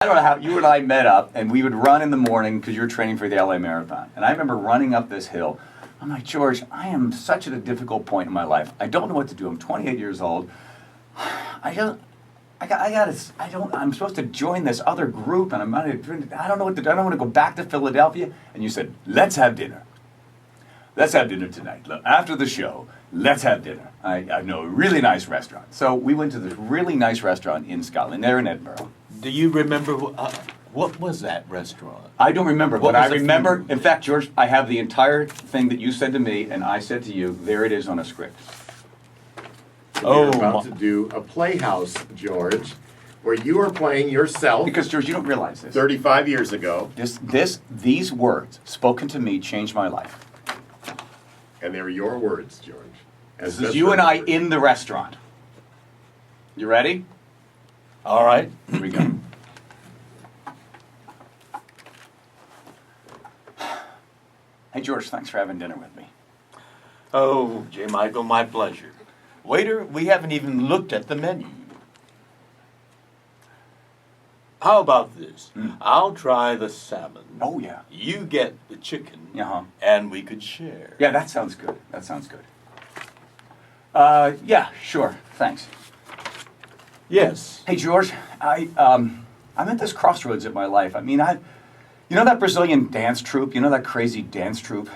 don't know how you and I met up, and we would run in the morning because you were training for the LA Marathon. And I remember running up this hill. I'm like, George, I am such at a difficult point in my life. I don't know what to do. I'm 28 years old. I'm supposed to join this other group, and I don't know what to do. I don't want to go back to Philadelphia. And you said, let's have dinner. Let's have dinner tonight. After the show, let's have dinner. I know a really nice restaurant. So we went to this really nice restaurant in Scotland, there in Edinburgh. Do you remember, what was that restaurant? I don't remember, but I remember, in fact, George, I have the entire thing that you said to me and I said to you, there it is on a script. You're about to do a playhouse, George, where you are playing yourself. Because, George, you don't realize this. 35 years ago. These words spoken to me changed my life. And they were your words, George. This is you and I in the restaurant. You ready? All right. Here we go. Hey, George, thanks for having dinner with me. Oh, J. Michael, my pleasure. Waiter, we haven't even looked at the menu. How about this? I'll try the salmon. Oh, yeah. You get the chicken, Uh-huh. and we could share. Yeah, that sounds good. That sounds good. Yeah, sure. Thanks. Yes. Hey, George, I'm at this crossroads in my life. I mean, you know that Brazilian dance troupe? You know that crazy dance troupe?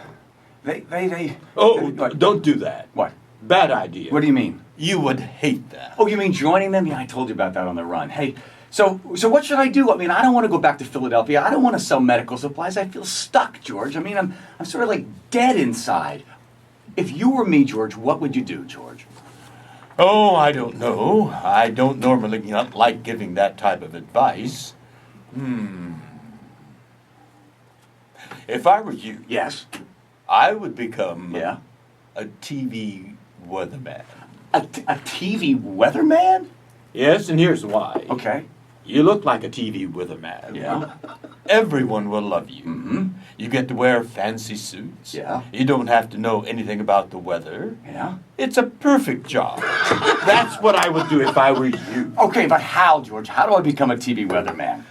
Don't do that. What? Bad idea. What do you mean? You would hate that. Oh, you mean joining them? Yeah, I told you about that on the run. Hey, so what should I do? I mean, I don't want to go back to Philadelphia. I don't want to sell medical supplies. I feel stuck, George. I mean, I'm sort of like dead inside. If you were me, George, what would you do, George? Oh, I don't know. I don't normally like giving that type of advice. If I were you, Yes. I would become Yeah. a TV weatherman. A TV weatherman? Yes, and here's why. Okay. You look like a TV weatherman. Yeah. Everyone will love you. Mm-hmm. You get to wear fancy suits. Yeah. You don't have to know anything about the weather. Yeah. It's a perfect job. That's what I would do if I were you. Okay, but how, George? How do I become a TV weatherman?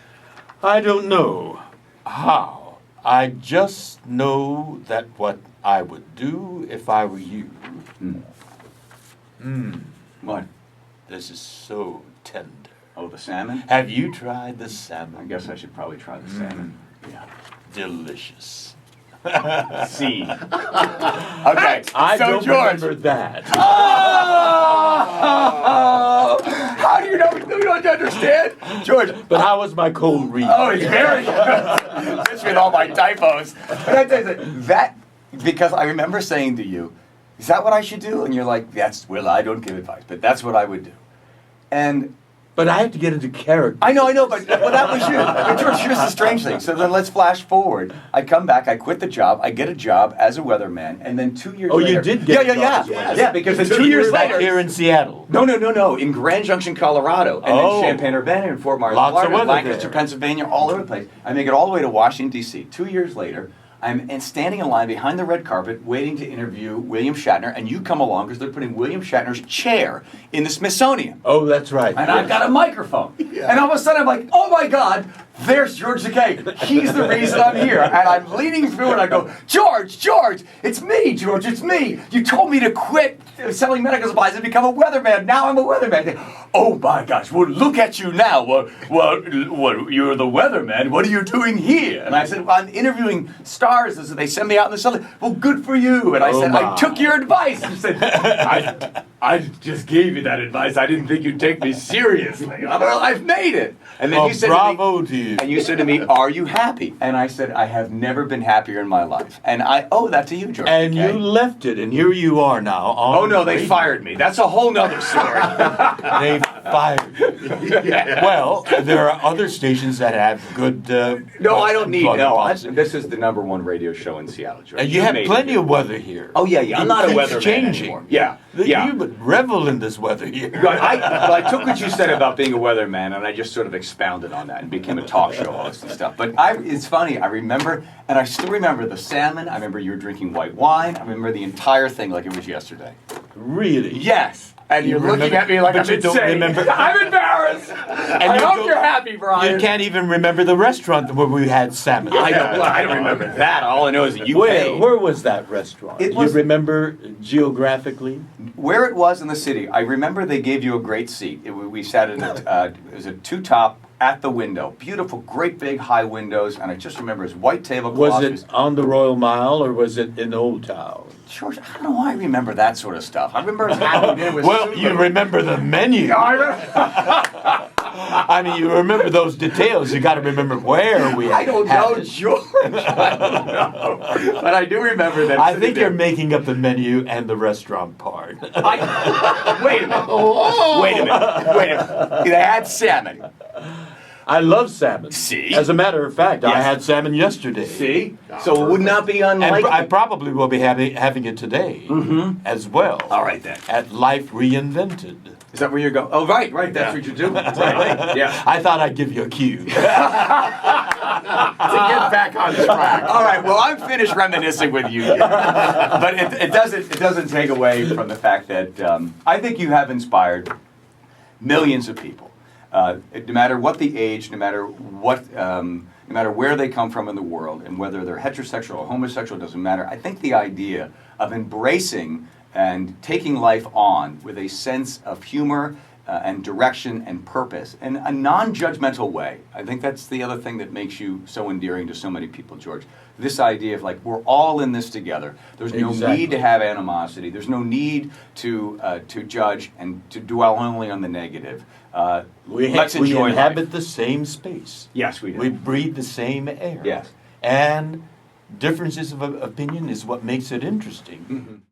I don't know how. I just know that what I would do if I were you. What? This is so tender. Oh, the salmon? Have you tried the I salmon? guess I should probably try the salmon. Yeah. Delicious. See. Okay. I so don't George. remember that. Oh! How do you know? You don't understand, George? But how was my cold read? Oh, it's very good. Just with all my typos. But I tell you that because I remember saying to you, "Is that what I should do?" And you're like, well, I don't give advice, but that's what I would do." And But I have to get into character. I know, but that was you. But George, here's the strange thing. So then let's flash forward. I come back, I quit the job, I get a job as a weatherman, and then 2 years later... Oh, you did get a job as a weatherman. Yeah, because then 2 years later... Here in Seattle. No, in Grand Junction, Colorado, and then Champaign-Urbana, and Fort Myers, Lots of Florida, weather Lancaster, there. Pennsylvania, all over the place. I make it all the way to Washington, D.C. 2 years later, I'm standing in line behind the red carpet waiting to interview William Shatner, and you come along because they're putting William Shatner's chair in the Smithsonian. Oh, that's right. And I've got a microphone. And all of a sudden I'm like, oh my God, there's George Takei. He's the reason I'm here. And I'm leaning through and I go, George, it's me, George, it's me. You told me to quit selling medical supplies and become a weatherman. Now I'm a weatherman. Oh my gosh, well, look at you now. Well, you're the weatherman. What are you doing here? And I said, well, I'm interviewing stars. And so they send me out in the sun. Well, good for you. And I said, I took your advice. And she said, I just gave you that advice. I didn't think you'd take me seriously. Well, I've made it. And then you said bravo to you. And you said to me, are you happy? And I said, I have never been happier in my life. And I owe that to you, George. And you left it, and here you are now. Oh, no, they fired me. That's a whole nother story. They fired you. Well, there are other stations that have good... No, I don't need... No, policy. this is the #1 radio show in Seattle, George. And you have plenty of weather here. Oh, yeah. I'm not a It keeps weatherman changing. anymore. Yeah. You would revel in this weather here. I took what you said about being a weatherman, and I just sort of expounded on that and became a talk show host and stuff. But it's funny. I remember, and I still remember the salmon. I remember you were drinking white wine. I remember the entire thing like it was yesterday. Really? Yes. And you're looking at me like but I'm you don't insane. remember. I'm embarrassed. I hope you're happy, Brian. You can't even remember the restaurant where we had salmon. I don't remember that. All I know is that you paid. Where was that restaurant? It Do was- you remember geographically? Where it was in the city, I remember they gave you a great seat. We sat in it was a two-top at the window. Beautiful, great big high windows, and I just remember his white tablecloth. Was it on the Royal Mile or was it in Old Town? George, I don't know why I remember that sort of stuff. I remember his happy dinner with Well, Susan. you remember the menu. No, I remember. I mean, you remember those details. You got to remember where we. I don't had know, it. George. I don't know. But I do remember that. I think you're making up the menu and the restaurant part. Wait a minute. Wait a minute. They had salmon. I love salmon. See? As a matter of fact, I Yes. had salmon yesterday. See? So it would not be And unlikely. I probably will be having it today as well. All right, then. At Life Reinvented. Is that where you're going? Oh, right. That's what you're doing. Right. Yeah. I thought I'd give you a cue. To get back on track. All right. Well, I'm finished reminiscing with you, but it doesn't take away from the fact that I think you have inspired millions of people. No matter what the age, no matter where they come from in the world, and whether they're heterosexual or homosexual, doesn't matter. I think the idea of embracing and taking life on with a sense of humor and direction and purpose in a non-judgmental way. I think that's the other thing that makes you so endearing to so many people, George. This idea of like, we're all in this together. There's no need to have animosity. There's no need to judge and to dwell only on the negative. Let's enjoy life. inhabit the same space. Yes, we do. We breathe the same air. Yes. And differences of opinion is what makes it interesting. Mhm.